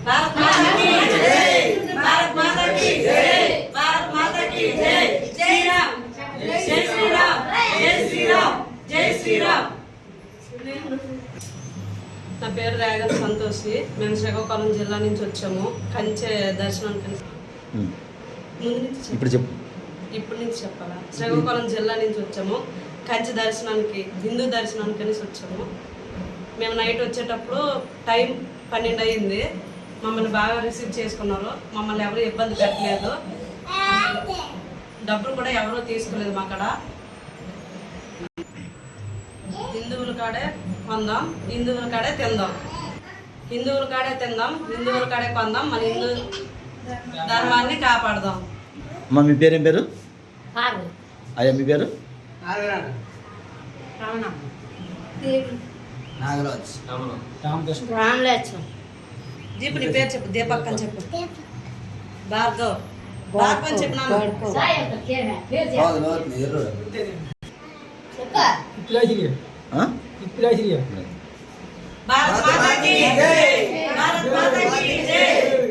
भारत माता की जय, भारत माता की जय, भारत माता की जय, जय राम, जय श्री राम, जय श्री राम, जय श्री राम। నా పేరు రేగన్ సంతోషి. మేము శ్రీకాకుళం జిల్లా నుంచి వచ్చాము కంచె దర్శనానికి. ఇప్పుడు నుంచి చెప్పాలా? శ్రీకాకుళం జిల్లా నుంచి వచ్చాము కంచె దర్శనానికి, హిందూ దర్శనానికి అనేసి వచ్చాము. మేము నైట్ వచ్చేటప్పుడు టైం 12 అయ్యింది. మమ్మల్ని బాగా రిసీవ్ చేసుకున్నారు. మమ్మల్ని ఎవరు ఇబ్బంది పెట్టలేదు. డబ్బులు కూడా ఎవరూ తీసుకోలేదు. మా కాడ హిందువుల కాడే కొందాం, హిందువుల కాడే తిందాం, హిందువుల కాడే తిందాం, హిందువుల కాడే కొందాం, మన హిందూ ధర్మాన్ని కాపాడదాం. అమ్మ మీ పేరేం పేరు? అయ్యా మీ పేరు? దీపు నీ పేరు చెప్పు. దీపక్ అని చెప్పు. భార్గవ్ భార్గవ్ అని చెప్పు. भारत माता की जय, भारत माता की जय।